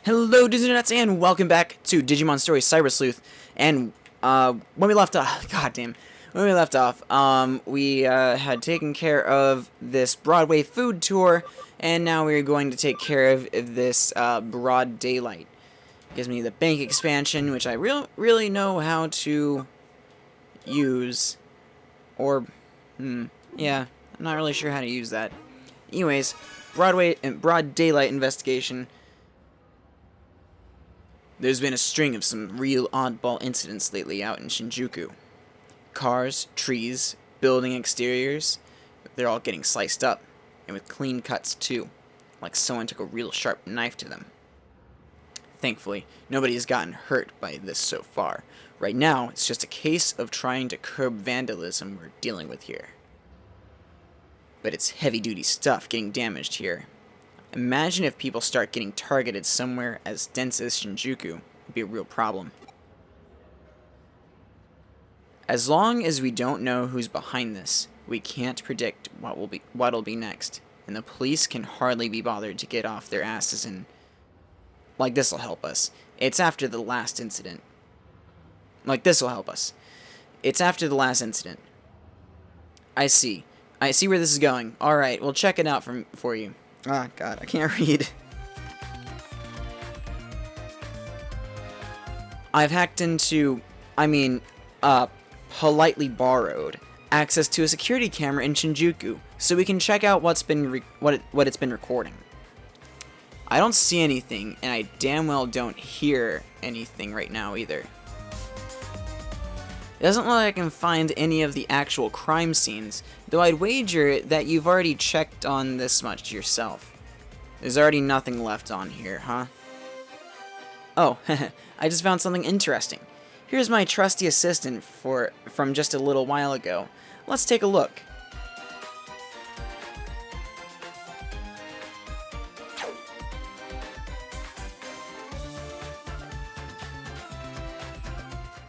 Hello, Disneynuts, and welcome back to Digimon Story Cyber Sleuth. And when we left off, we had taken care of this Broadway food tour, and now we're going to take care of this Broad Daylight. Gives me the bank expansion, which I really know how to use, or yeah, I'm not really sure how to use that. Anyways, Broad Daylight investigation. There's been a string of some real oddball incidents lately out in Shinjuku. Cars, trees, building exteriors, they're all getting sliced up, and with clean cuts too, like someone took a real sharp knife to them. Thankfully, nobody has gotten hurt by this so far. Right now, it's just a case of trying to curb vandalism we're dealing with here. But it's heavy-duty stuff getting damaged here. Imagine if people start getting targeted somewhere as dense as Shinjuku. It'd be a real problem. As long as we don't know who's behind this, we can't predict what'll be next, and the police can hardly be bothered to get off their asses and like this'll help us. It's after the last incident. It's after the last incident. I see where this is going. Alright, we'll check it out for you. Ah, God, I can't read. I've hacked into, politely borrowed access to a security camera in Shinjuku, so we can check out what it's been recording. I don't see anything, and I damn well don't hear anything right now either. It doesn't look like I can find any of the actual crime scenes, though I'd wager that you've already checked on this much yourself. There's already nothing left on here, huh? Oh, I just found something interesting. Here's my trusty assistant from just a little while ago. Let's take a look.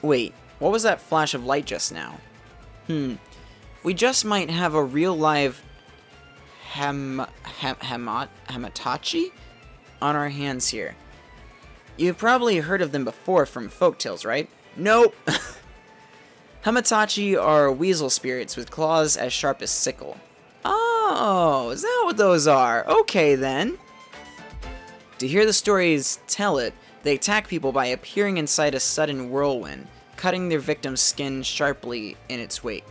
Wait. What was that flash of light just now? We just might have a real live Hamatachi on our hands here. You've probably heard of them before from folktales, right? Nope! Hamatachi are weasel spirits with claws as sharp as sickle. Oh, is that what those are? Okay then. To hear the stories tell it, they attack people by appearing inside a sudden whirlwind, cutting their victim's skin sharply in its wake.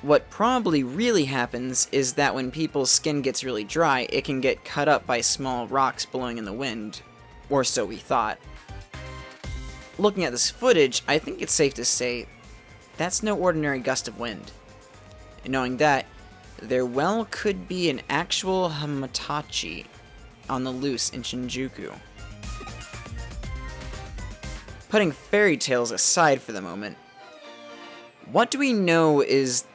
What probably really happens is that when people's skin gets really dry, it can get cut up by small rocks blowing in the wind, or so we thought. Looking at this footage, I think it's safe to say that's no ordinary gust of wind. And knowing that, there well could be an actual Hamatachi on the loose in Shinjuku. Putting fairy tales aside for the moment, what do we know is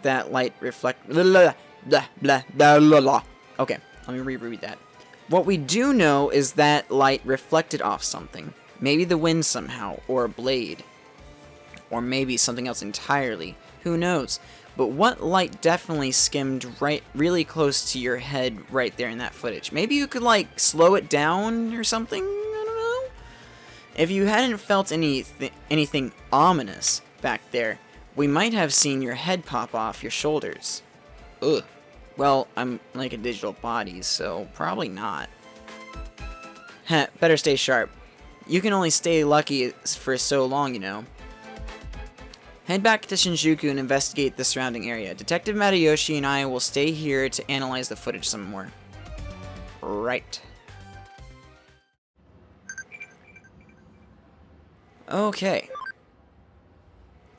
that light reflect... Okay, let me reread that. What we do know is that light reflected off something. Maybe the wind somehow, or a blade. Or maybe something else entirely. Who knows? But what light definitely skimmed really close to your head right there in that footage? Maybe you could, slow it down or something? If you hadn't felt anything ominous back there, we might have seen your head pop off your shoulders. Ugh. Well, I'm like a digital body, so probably not. Heh, better stay sharp. You can only stay lucky for so long, you know. Head back to Shinjuku and investigate the surrounding area. Detective Matayoshi and I will stay here to analyze the footage some more. Right. Okay.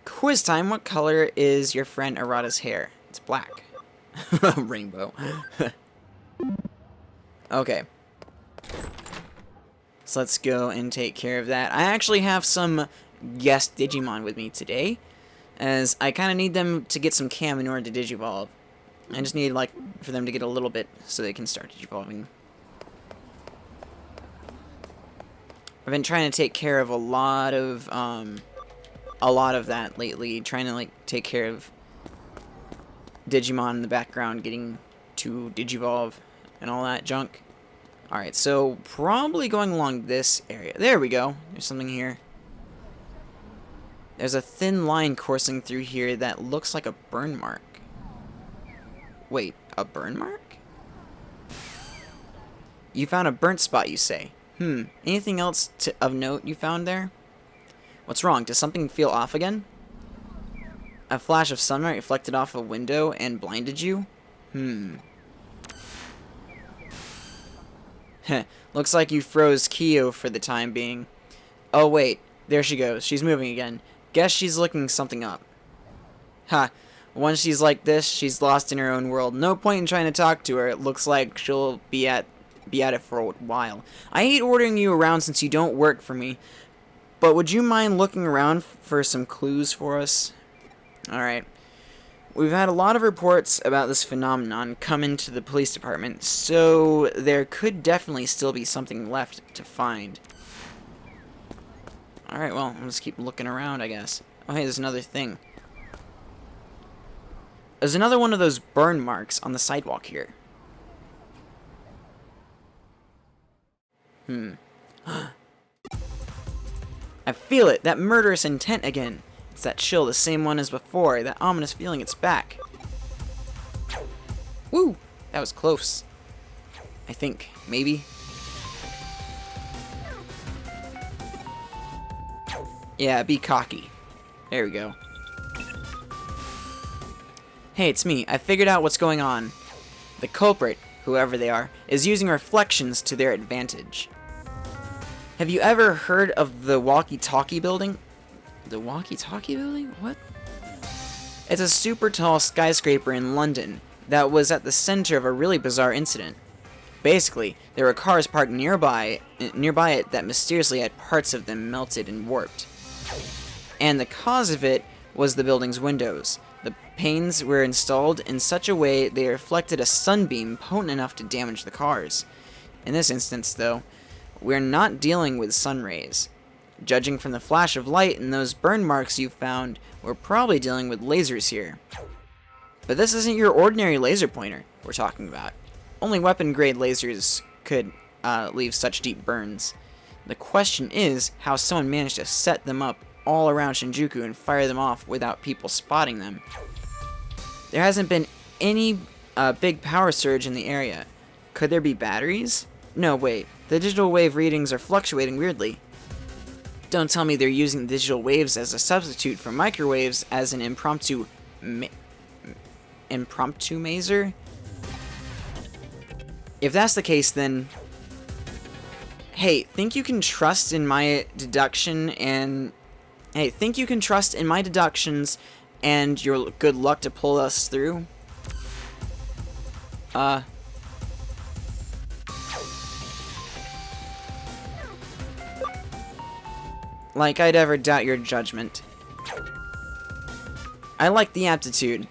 Quiz time. What color is your friend Arata's hair? It's black. Rainbow. Okay. So let's go and take care of that. I actually have some guest Digimon with me today, as I kind of need them to get some cam in order to digivolve. I just need, for them to get a little bit so they can start digivolving. I've been trying to take care of a lot of that lately, trying to take care of Digimon in the background, getting to digivolve and all that junk. Alright, so probably going along this area. There we go. There's something here. There's a thin line coursing through here that looks like a burn mark. Wait, a burn mark? You found a burnt spot, you say. Anything else of note you found there? What's wrong? Does something feel off again? A flash of sunlight reflected off a window and blinded you? Looks like you froze Kyo for the time being. Oh wait, there she goes. She's moving again. Guess she's looking something up. Ha. Once she's like this, she's lost in her own world. No point in trying to talk to her. It looks like she'll be at it for a while. I hate ordering you around since you don't work for me. But would you mind looking around for some clues for us? Alright. We've had a lot of reports about this phenomenon come into the police department, so there could definitely still be something left to find. Alright, well, I'll just keep looking around, I guess. Oh, hey, there's another thing. There's another one of those burn marks on the sidewalk here. I feel it, that murderous intent again. It's that chill, the same one as before, that ominous feeling, it's back. Woo! That was close. I think, maybe. Yeah, be cocky. There we go. Hey, it's me. I figured out what's going on. The culprit, whoever they are, is using reflections to their advantage. Have you ever heard of the walkie-talkie building? The walkie-talkie building? What? It's a super tall skyscraper in London that was at the center of a really bizarre incident. Basically, there were cars parked nearby it that mysteriously had parts of them melted and warped. And the cause of it was the building's windows. The panes were installed in such a way they reflected a sunbeam potent enough to damage the cars. In this instance, though, we're not dealing with sun rays. Judging from the flash of light and those burn marks you found, we're probably dealing with lasers here. But this isn't your ordinary laser pointer we're talking about. Only weapon-grade lasers could leave such deep burns. The question is how someone managed to set them up all around Shinjuku and fire them off without people spotting them. There hasn't been any big power surge in the area. Could there be batteries? No, wait. The digital wave readings are fluctuating weirdly. Don't tell me they're using digital waves as a substitute for microwaves as an impromptu maser? If that's the case, then... Hey, think you can trust in my deduction and... Hey, think you can trust in my deductions and your good luck to pull us through? Like I'd ever doubt your judgment. I like the aptitude.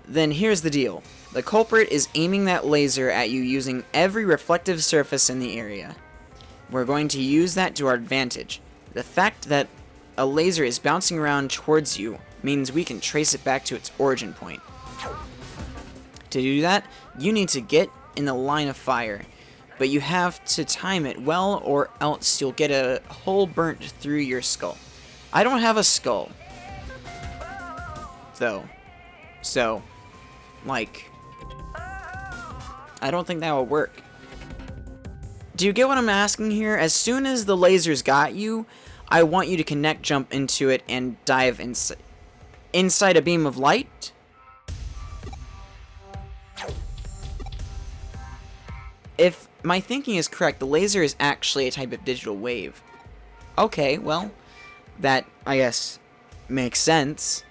Then here's the deal. The culprit is aiming that laser at you using every reflective surface in the area. We're going to use that to our advantage. The fact that a laser is bouncing around towards you means we can trace it back to its origin point. To do that, you need to get in the line of fire, but you have to time it well or else you'll get a hole burnt through your skull. I don't have a skull, though, so, like, I don't think that will work. Do you get what I'm asking here? As soon as the lasers got you, I want you to connect jump into it and dive inside a beam of light? If my thinking is correct, the laser is actually a type of digital wave. Okay, well, that, I guess, makes sense.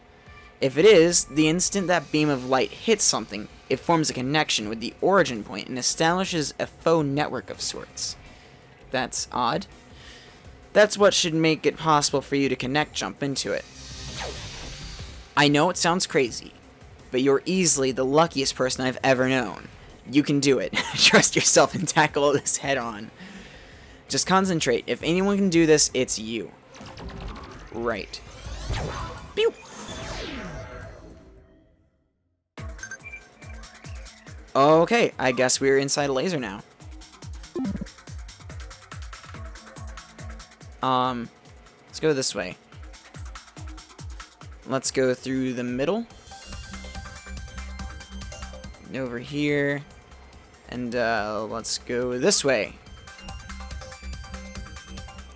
If it is, the instant that beam of light hits something, it forms a connection with the origin point and establishes a faux network of sorts. That's odd. That's what should make it possible for you to connect jump into it. I know it sounds crazy, but you're easily the luckiest person I've ever known. You can do it. Trust yourself and tackle this head on. Just concentrate. If anyone can do this, it's you. Right. Pew! Okay, I guess we're inside a laser now. Let's go this way. Let's go through the middle. Over here. And, let's go this way.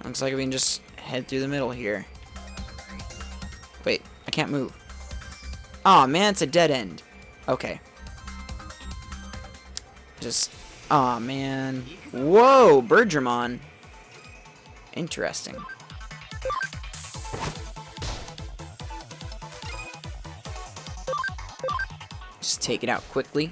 Looks like we can just head through the middle here. Wait, I can't move. Aw, man, it's a dead end. Okay. Just... Aw, man. Whoa, Digimon. Interesting. Just take it out quickly.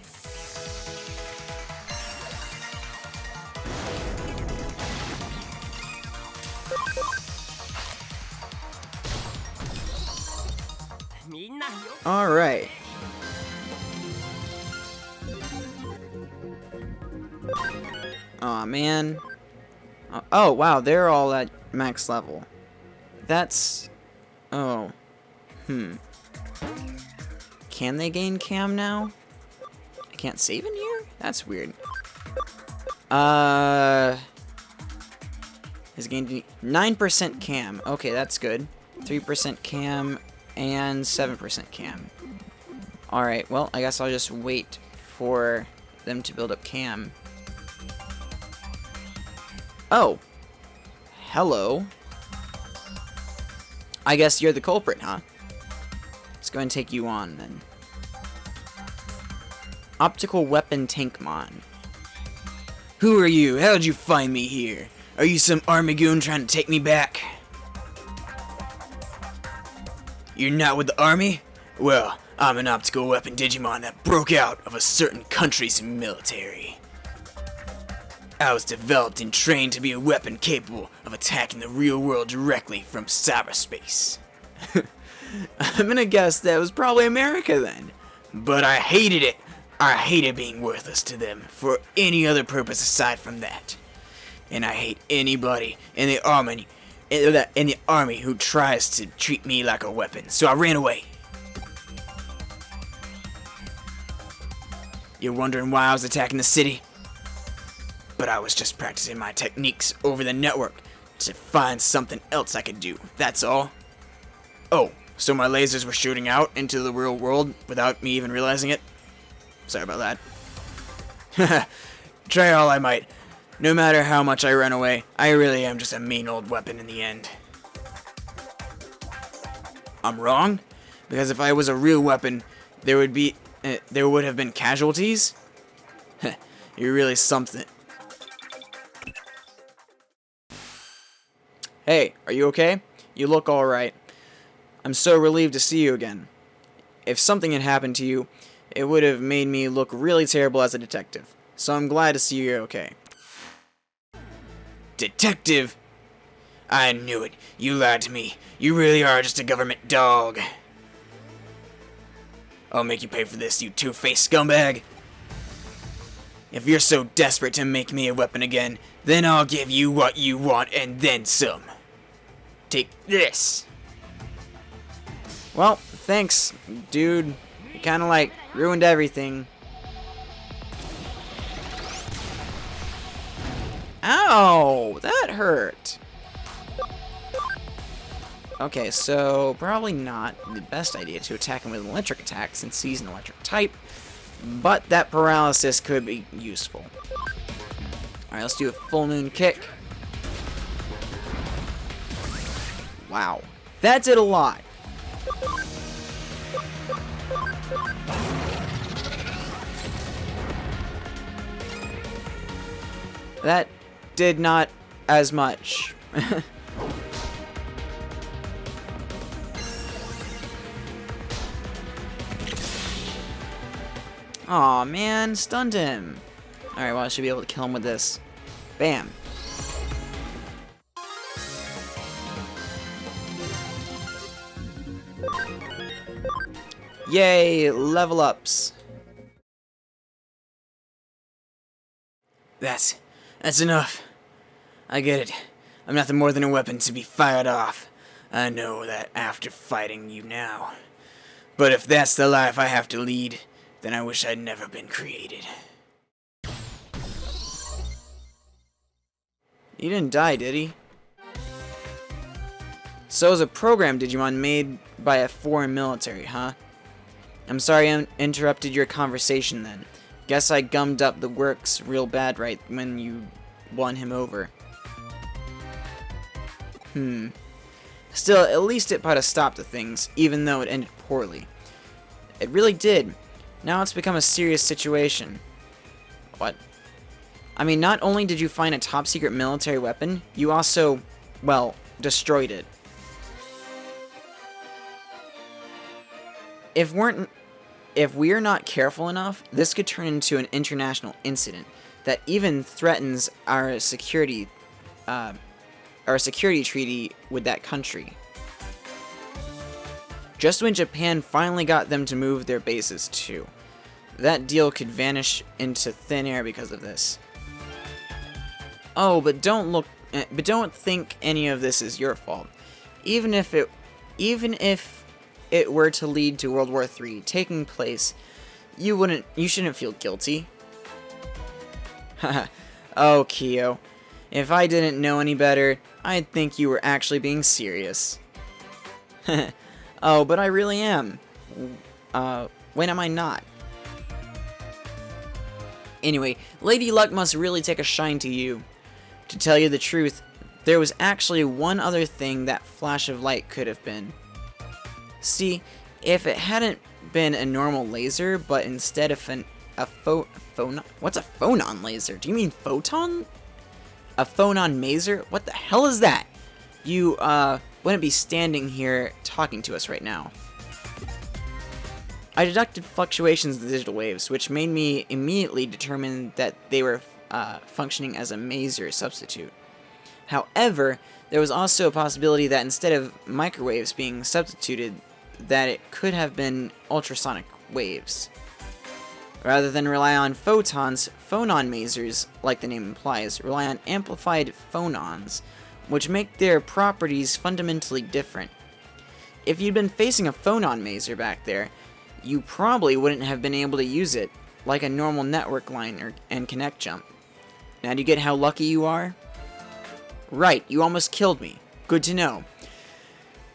Alright. Aw, man. Oh, wow, they're all at max level. That's... Oh. Can they gain cam now? I can't save in here? That's weird. Is gained 9% cam. Okay, that's good. 3% cam and 7% cam. Alright, well, I guess I'll just wait for them to build up cam. Oh. Hello. I guess you're the culprit, huh? Let's go ahead and take you on, then. Optical Weapon Tankmon. Who are you? How'd you find me here? Are you some army goon trying to take me back? You're not with the army? Well, I'm an optical weapon Digimon that broke out of a certain country's military. I was developed and trained to be a weapon capable of attacking the real world directly from cyberspace. I'm gonna guess that was probably America then. But I hated it. I hated being worthless to them for any other purpose aside from that. And I hate anybody in the army who tries to treat me like a weapon. So I ran away. You're wondering why I was attacking the city? But I was just practicing my techniques over the network to find something else I could do. That's all. Oh, so my lasers were shooting out into the real world without me even realizing it? Sorry about that. Try all I might. No matter how much I run away, I really am just a mean old weapon in the end. I'm wrong? Because if I was a real weapon, there would have been casualties? You're really something. Hey, are you okay? You look alright. I'm so relieved to see you again. If something had happened to you, it would have made me look really terrible as a detective. So I'm glad to see you're okay. Detective? I knew it. You lied to me. You really are just a government dog. I'll make you pay for this, you two-faced scumbag. If you're so desperate to make me a weapon again, then I'll give you what you want and then some. Take this. Well, thanks, dude. You kinda like ruined everything. Ow! That hurt. Okay, so probably not the best idea to attack him with an electric attack since he's an electric type, but that paralysis could be useful. Alright, let's do a full moon kick. Wow. That did a lot. That did not as much. Aw, man, stunned him. Alright, well, I should be able to kill him with this. Bam. Yay, level ups. That's enough. I get it. I'm nothing more than a weapon to be fired off. I know that after fighting you now. But if that's the life I have to lead, then I wish I'd never been created. He didn't die, did he? So it was a program Digimon made by a foreign military, huh? I'm sorry I interrupted your conversation then. Guess I gummed up the works real bad right when you won him over. Still, at least it put a stop to things, even though it ended poorly. It really did. Now it's become a serious situation. What? I mean, not only did you find a top-secret military weapon, you also, well, destroyed it. If we're not careful enough, this could turn into an international incident that even threatens our security treaty with that country. Just when Japan finally got them to move their bases too. That deal could vanish into thin air because of this. Oh, but don't think any of this is your fault. Even if it were to lead to World War III taking place, you shouldn't feel guilty. Haha. Oh, Kyo. If I didn't know any better, I'd think you were actually being serious. Oh, but I really am. When am I not? Anyway, Lady Luck must really take a shine to you. To tell you the truth, there was actually one other thing that flash of light could have been. See, if it hadn't been a normal laser, but instead of what's a phonon laser? Do you mean photon? A phonon maser? What the hell is that? You, wouldn't be standing here talking to us right now. I deducted fluctuations in the digital waves, which made me immediately determine that they were functioning as a maser substitute. However, there was also a possibility that instead of microwaves being substituted, that it could have been ultrasonic waves. Rather than rely on photons, phonon masers, like the name implies, rely on amplified phonons, which make their properties fundamentally different. If you'd been facing a phonon maser back there, you probably wouldn't have been able to use it like a normal network line and connect jump. Now do you get how lucky you are? Right, you almost killed me. Good to know.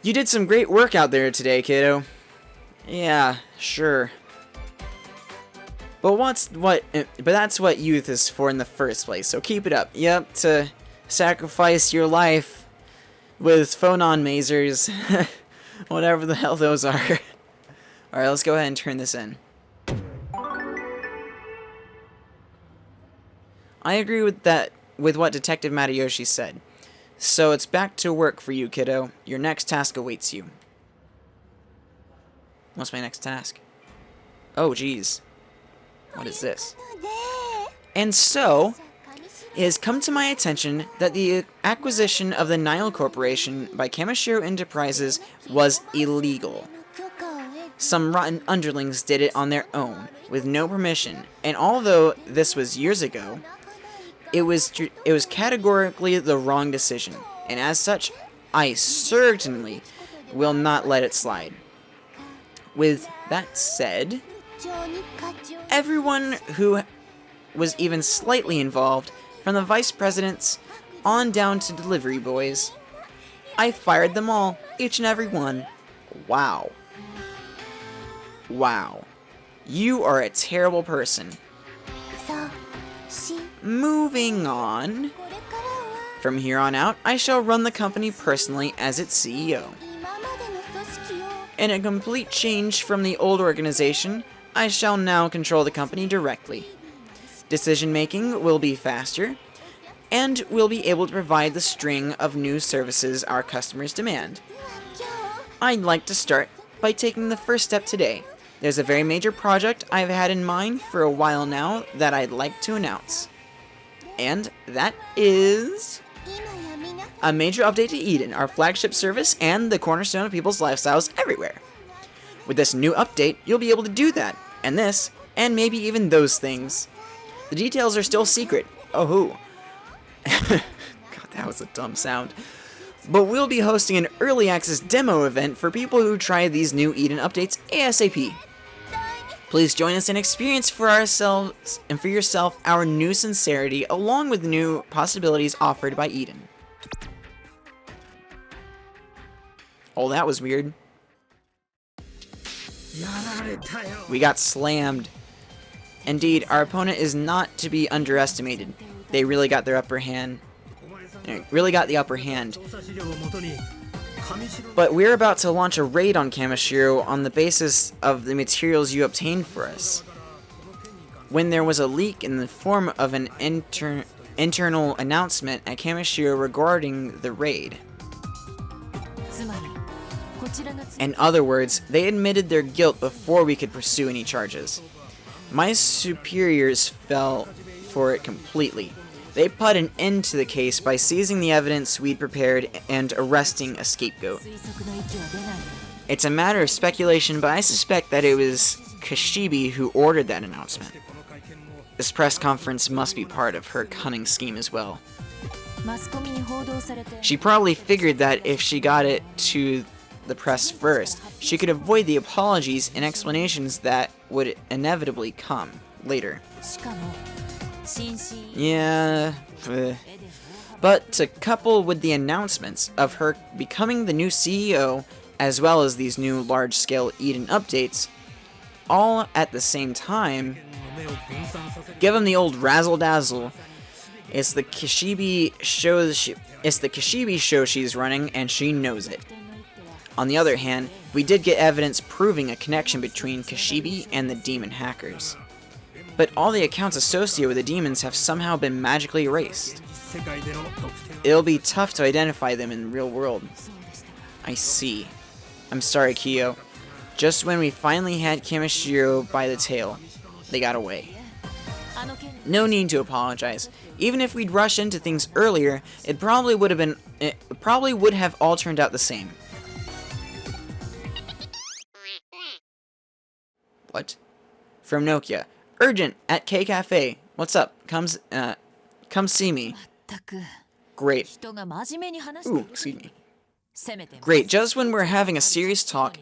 You did some great work out there today, kiddo. Yeah, sure. But that's what youth is for in the first place, so keep it up. Yep, to sacrifice your life with phonon masers. Whatever the hell those are. Alright, let's go ahead and turn this in. I agree with what Detective Matayoshi said. So it's back to work for you, kiddo. Your next task awaits you. What's my next task? Oh, geez. What is this? And so, it has come to my attention that the acquisition of the Nile Corporation by Kamishiro Enterprises was illegal. Some rotten underlings did it on their own, with no permission, and although this was years ago, it was categorically the wrong decision, and as such, I certainly will not let it slide. With that said, everyone who was even slightly involved, from the vice presidents on down to delivery boys, I fired them all, each and every one. Wow. Wow. You are a terrible person. Moving on. From here on out, I shall run the company personally as its CEO. In a complete change from the old organization, I shall now control the company directly. Decision-making will be faster, and we'll be able to provide the string of new services our customers demand. I'd like to start by taking the first step today. There's a very major project I've had in mind for a while now that I'd like to announce. And that is a major update to Eden, our flagship service and the cornerstone of people's lifestyles everywhere. With this new update, you'll be able to do that, and this, and maybe even those things. The details are still secret. Oh, who? God, that was a dumb sound. But we'll be hosting an early access demo event for people who try these new Eden updates ASAP. Please join us and experience for ourselves and for yourself our new sincerity along with new possibilities offered by Eden. Oh, that was weird. We got slammed. Indeed, our opponent is not to be underestimated. They really got their upper hand. Really got the upper hand. But we're about to launch a raid on Kamishiro on the basis of the materials you obtained for us. When there was a leak in the form of an internal announcement at Kamishiro regarding the raid. In other words, they admitted their guilt before we could pursue any charges. My superiors fell for it completely. They put an end to the case by seizing the evidence we'd prepared and arresting a scapegoat. It's a matter of speculation, but I suspect that it was Kashibi who ordered that announcement. This press conference must be part of her cunning scheme as well. She probably figured that if she got it to the press first, she could avoid the apologies and explanations that would inevitably come later. Yeah, but to couple with the announcements of her becoming the new CEO, as well as these new large-scale Eden updates, all at the same time, give them the old razzle-dazzle. It's the Kashibi show she's running, and she knows it. On the other hand, we did get evidence proving a connection between Kashibi and the demon hackers. But all the accounts associated with the demons have somehow been magically erased. It'll be tough to identify them in the real world. I see. I'm sorry, Kyo. Just when we finally had Kamishiro by the tail, they got away. No need to apologize. Even if we'd rushed into things earlier, it probably would have all turned out the same. What? From Nokia. Urgent at K Cafe. What's up? Come see me. Great. Ooh, excuse me. Great. Just when we're having a serious talk,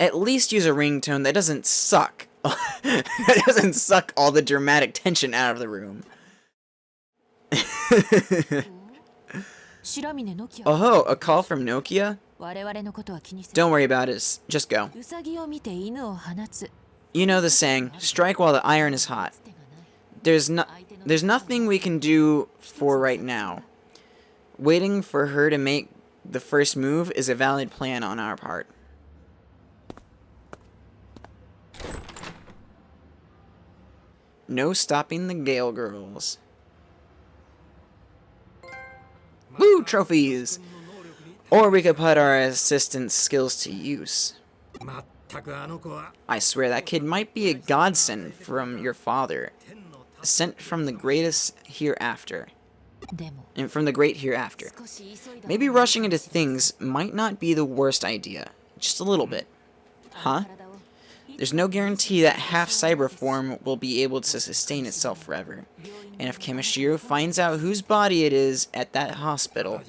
at least use a ringtone that doesn't suck. That doesn't suck all the dramatic tension out of the room. Oh, a call from Nokia? Don't worry about it. Just go. You know the saying, strike while the iron is hot. There's nothing we can do for right now. Waiting for her to make the first move is a valid plan on our part. No stopping the Gale girls. Woo! Trophies! Or we could put our assistant's skills to use. I swear that kid might be a godsend from your father. Sent from the greatest hereafter. And from the great hereafter. Maybe rushing into things might not be the worst idea. Just a little bit. Huh? There's no guarantee that half cyber form will be able to sustain itself forever. And if Kamishiro finds out whose body it is at that hospital,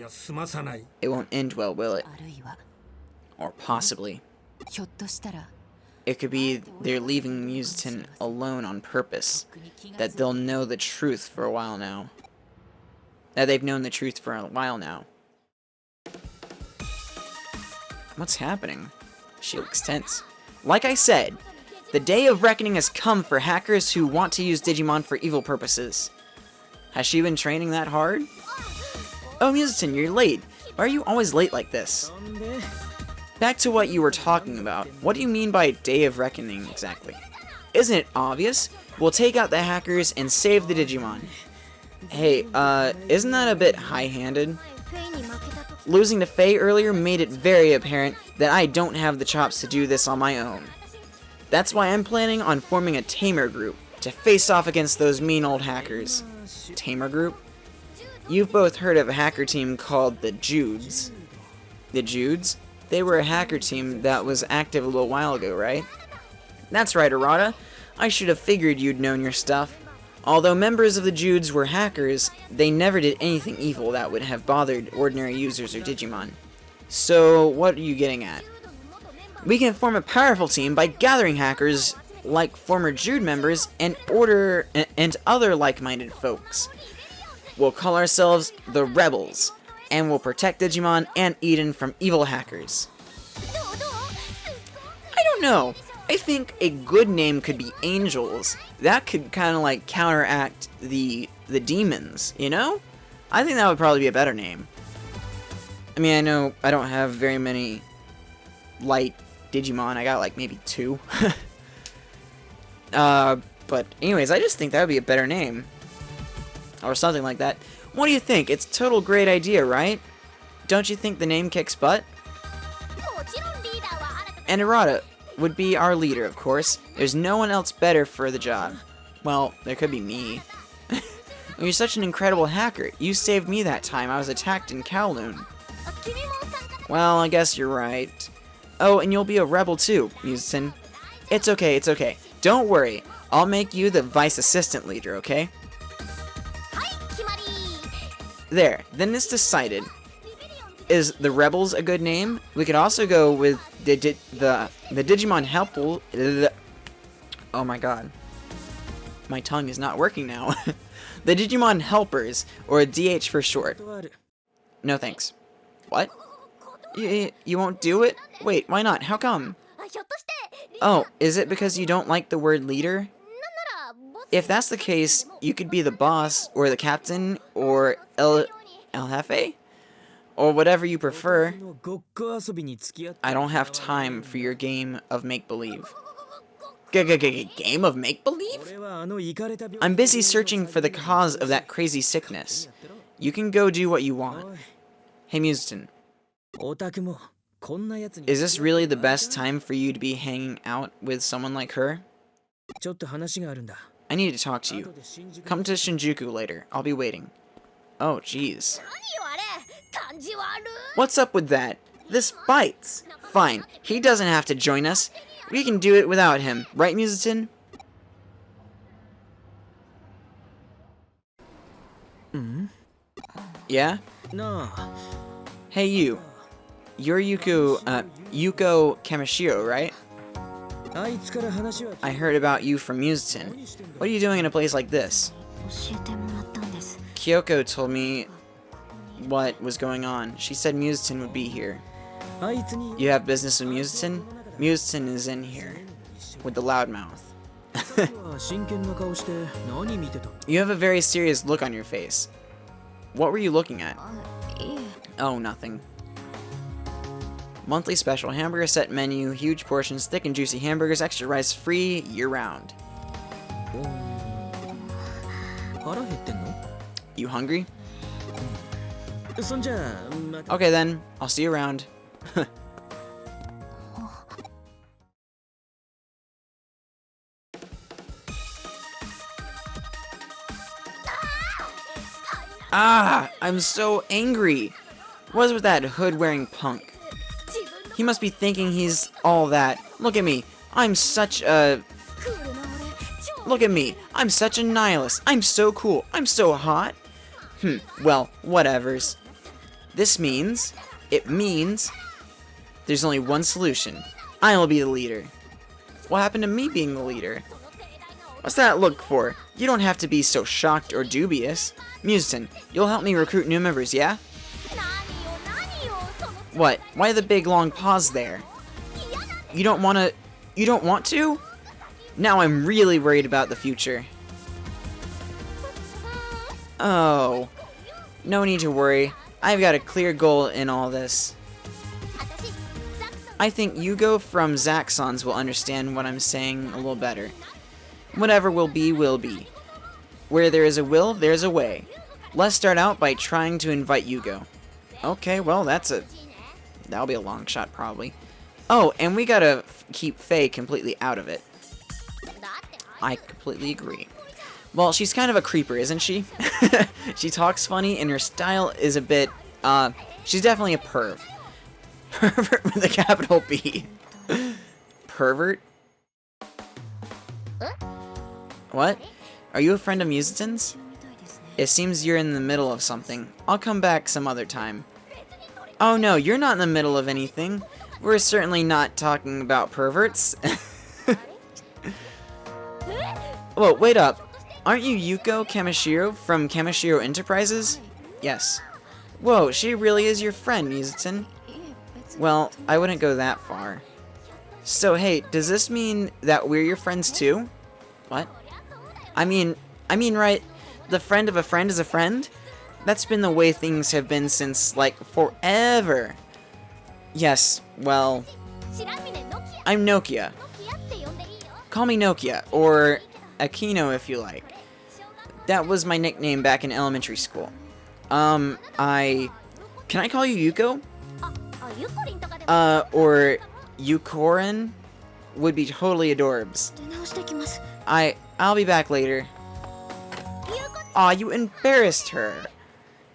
it won't end well, will it? Or possibly. It could be they're leaving Musitin alone on purpose. That they'll know the truth for a while now. That they've known the truth for a while now. What's happening? She looks tense. Like I said, the day of reckoning has come for hackers who want to use Digimon for evil purposes. Has she been training that hard? Oh, Musitin, you're late. Why are you always late like this? Back to what you were talking about. What do you mean by day of reckoning exactly? Isn't it obvious? We'll take out the hackers and save the Digimon. Hey, isn't that a bit high-handed? Losing to Faye earlier made it very apparent that I don't have the chops to do this on my own. That's why I'm planning on forming a tamer group to face off against those mean old hackers. Tamer group? You've both heard of a hacker team called the Judes. The Judes? They were a hacker team that was active a little while ago, right? That's right, Arata. I should have figured you'd known your stuff. Although members of the Judes were hackers, they never did anything evil that would have bothered ordinary users or Digimon. So, what are you getting at? We can form a powerful team by gathering hackers like former Jude members and other like-minded folks. We'll call ourselves the Rebels, and we'll protect Digimon and Eden from evil hackers. don't know. I think a good name could be Angels. That could kind of like counteract the demons, you know? I think that would probably be a better name. I mean, I know I don't have very many light Digimon. I got like maybe 2. But anyways, I just think that would be a better name. Or something like that. What do you think? It's a total great idea, right? Don't you think the name kicks butt? And Arata would be our leader, of course. There's no one else better for the job. Well, there could be me. You're such an incredible hacker. You saved me that time I was attacked in Kowloon. Well, I guess you're right. Oh, and you'll be a rebel too, Musicin. It's okay, it's okay. Don't worry. I'll make you the vice assistant leader, okay? There, then it's decided. Is the Rebels a good name? We could also go with the Digimon Helpful. Oh my god. My tongue is not working now. The Digimon Helpers, or DH for short. No thanks. What? You won't do it? Wait, why not? How come? Oh, is it because you don't like the word leader? If that's the case, you could be the boss, or the captain, or El Jefe? Or whatever you prefer. I don't have time for your game of make-believe. Game of make-believe? I'm busy searching for the cause of that crazy sickness. You can go do what you want. Hey, Musicin. Is this really the best time for you to be hanging out with someone like her? I need to talk to you. Come to Shinjuku later. I'll be waiting. Oh, jeez. What's up with that? This bites. Fine. He doesn't have to join us. We can do it without him. Right, Musicin? Yeah? No. Hey, you. You're Yuko Kamishiro, right? I heard about you from Musicin. What are you doing in a place like this? Kyoko told me what was going on. She said Musicin would be here. You have business with Musicin? Musicin is in here. With the loudmouth. You have a very serious look on your face. What were you looking at? Oh, nothing. Monthly special hamburger set menu, huge portions, thick and juicy hamburgers, extra rice free year-round. You hungry? Okay then, I'll see you around. Ah, I'm so angry. What's with that hood-wearing punk? He must be thinking he's all that. Look at me. I'm such a... Look at me. I'm such a nihilist. I'm so cool. I'm so hot. Well, whatevers. This means... It means... There's only one solution. I'll be the leader. What happened to me being the leader? What's that look for? You don't have to be so shocked or dubious. Musicin, you'll help me recruit new members, yeah? What? Why the big long pause there? You don't want to? Now I'm really worried about the future. Oh. No need to worry. I've got a clear goal in all this. I think Yugo from Zaxxons will understand what I'm saying a little better. Whatever will be, will be. Where there is a will, there's a way. Let's start out by trying to invite Yugo. Okay, well, that'll be a long shot, probably. Oh, and we gotta keep Faye completely out of it. I completely agree. Well, she's kind of a creeper, isn't she? She talks funny, and her style is a bit, she's definitely a perv. Pervert with a capital P. Pervert? What? Are you a friend of Musicin's? It seems you're in the middle of something. I'll come back some other time. Oh no, you're not in the middle of anything. We're certainly not talking about perverts. Whoa, wait up. Aren't you Yuko Kamishiro from Kamishiro Enterprises? Yes. Whoa, she really is your friend, Musicin. Well, I wouldn't go that far. So hey, does this mean that we're your friends too? What? I mean, right, the friend of a friend is a friend? That's been the way things have been since, like, forever. Yes, well, I'm Nokia. Call me Nokia, or Akino if you like. That was my nickname back in elementary school. Can I call you Yuko? Or Yukorin? Would be totally adorbs. I'll be back later. Aw, you embarrassed her.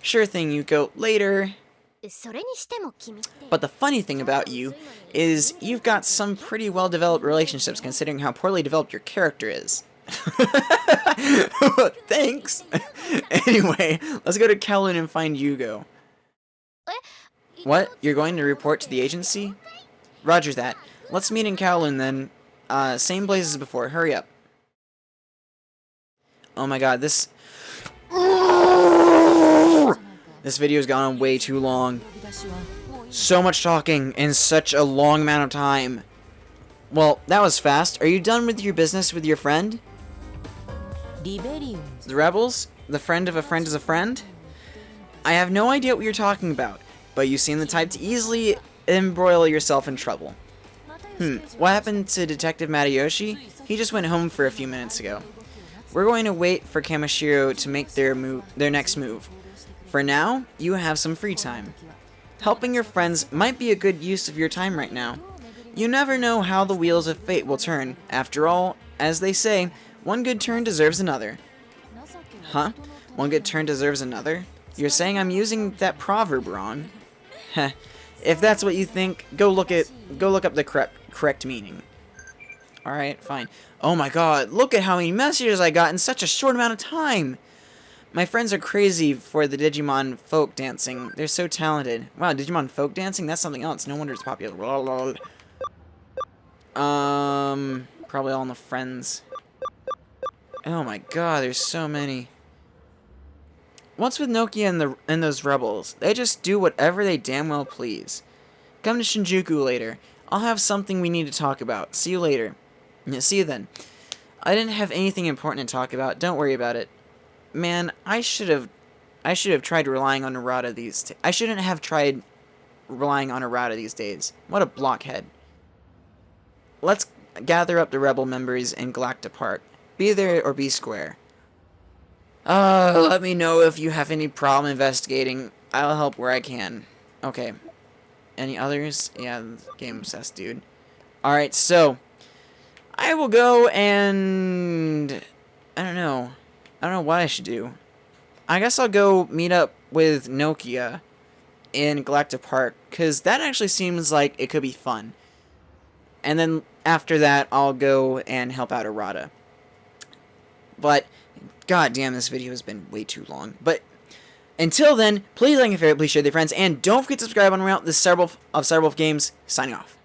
Sure thing, Yuko. Later. But the funny thing about you is you've got some pretty well-developed relationships considering how poorly developed your character is. Thanks. Anyway, let's go to Kowloon and find Yugo. What? You're going to report to the agency? Roger that. Let's meet in Kowloon then. Same place as before. Hurry up. Oh my god, this video's gone on way too long. So much talking in such a long amount of time. Well, that was fast. Are you done with your business with your friend? The rebels? The friend of a friend is a friend? I have no idea what you're talking about, but you seem the type to easily embroil yourself in trouble. What happened to Detective Matayoshi? He just went home for a few minutes ago. We're going to wait for Kamashiro to make their next move. For now, you have some free time. Helping your friends might be a good use of your time right now. You never know how the wheels of fate will turn. After all, as they say, one good turn deserves another. Huh? One good turn deserves another? You're saying I'm using that proverb wrong? Heh. If that's what you think, go look up the correct meaning. Alright, fine. Oh my god, look at how many messages I got in such a short amount of time! My friends are crazy for the Digimon folk dancing. They're so talented. Wow, Digimon folk dancing? That's something else. No wonder it's popular. Probably all in the friends. Oh my god, there's so many. What's with Nokia and those rebels? They just do whatever they damn well please. Come to Shinjuku later. I'll have something we need to talk about. See you later. Yeah, see you then. I didn't have anything important to talk about. Don't worry about it. Man, I should have tried relying on Narada these I shouldn't have tried relying on Narada these days. What a blockhead. Let's gather up the rebel members in Galacta Park. Be there or be square. Let me know if you have any problem investigating. I'll help where I can. Okay. Any others? Yeah, game obsessed dude. Alright, so I will go and I don't know what I should do. I guess I'll go meet up with Nokia in Galacta Park, because that actually seems like it could be fun. And then after that, I'll go and help out Arata. But, god damn, this video has been way too long. But until then, please like and favorite, please share with your friends, and don't forget to subscribe on around. This is Cyberwolf of Cyberwolf Games, signing off.